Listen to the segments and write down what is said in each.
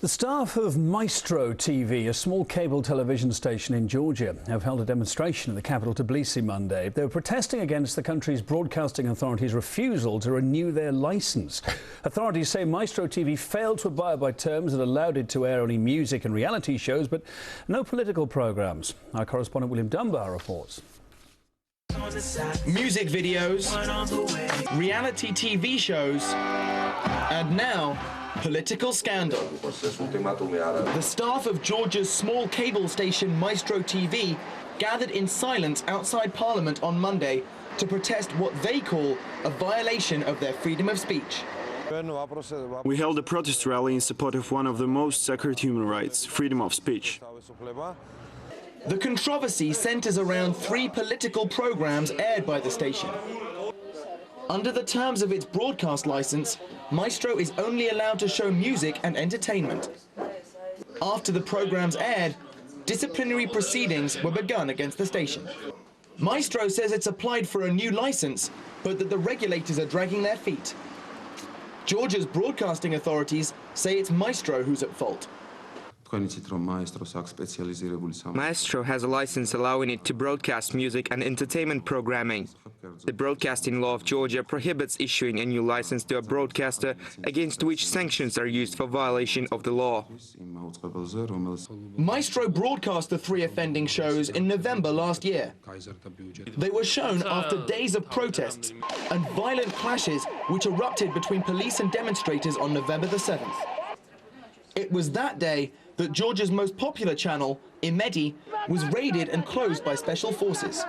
The staff of Maestro TV, a small cable television station in Georgia, have held a demonstration in the capital Tbilisi Monday. They were protesting against the country's broadcasting authorities' refusal to renew their licence. Authorities say Maestro TV failed to abide by terms that allowed it to air only music and reality shows, but no political programmes. Our correspondent William Dunbar reports. Music videos, reality TV shows, and now political scandal. The staff of Georgia's small cable station Maestro TV gathered in silence outside Parliament on Monday to protest what they call a violation of their freedom of speech. We held a protest rally in support of one of the most sacred human rights, freedom of speech. The controversy centers around 3 political programs aired by the station. Under the terms of its broadcast license, Maestro is only allowed to show music and entertainment. After the programs aired, disciplinary proceedings were begun against the station. Maestro says it's applied for a new license, but that the regulators are dragging their feet. Georgia's broadcasting authorities say it's Maestro who's at fault. Maestro has a license allowing it to broadcast music and entertainment programming. The broadcasting law of Georgia prohibits issuing a new license to a broadcaster against which sanctions are used for violation of the law. Maestro broadcast the 3 offending shows in November last year. They were shown after days of protests and violent clashes which erupted between police and demonstrators on November the 7th. It was that day that Georgia's most popular channel, Imedi, was raided and closed by special forces.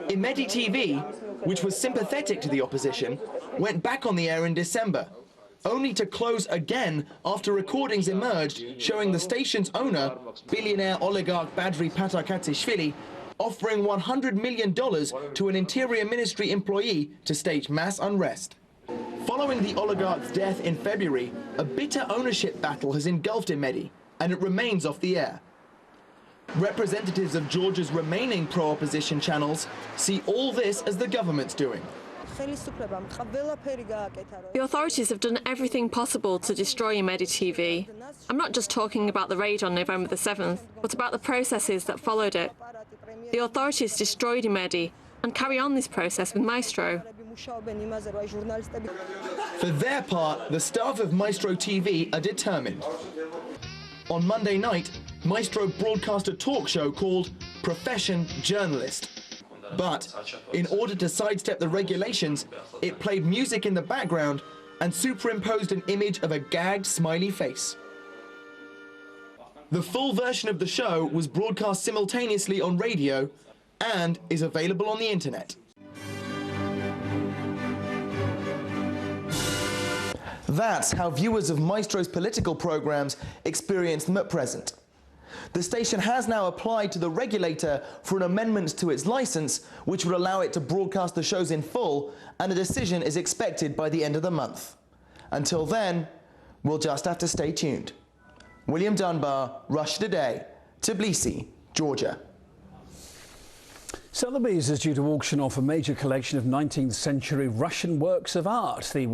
Imedi TV, which was sympathetic to the opposition, went back on the air in December, only to close again after recordings emerged showing the station's owner, billionaire oligarch Badri Patakatsishvili, offering $100 million to an Interior Ministry employee to stage mass unrest. Following the oligarch's death in February, a bitter ownership battle has engulfed Imedi, and it remains off the air. Representatives of Georgia's remaining pro-opposition channels see all this as the government's doing. The authorities have done everything possible to destroy Imedi TV. I'm not just talking about the raid on November the 7th, but about the processes that followed it. The authorities destroyed Imedi and carry on this process with Maestro. For their part, the staff of Maestro TV are determined. On Monday night, Maestro broadcast a talk show called Profession Journalist. But in order to sidestep the regulations, it played music in the background and superimposed an image of a gagged smiley face. The full version of the show was broadcast simultaneously on radio and is available on the internet. That's how viewers of Maestro's political programs experience them at present. The station has now applied to the regulator for an amendment to its license, which would allow it to broadcast the shows in full, and a decision is expected by the end of the month. Until then, we'll just have to stay tuned. William Dunbar, Russia Today, Tbilisi, Georgia. Sotheby's is due to auction off a major collection of 19th century Russian works of art. The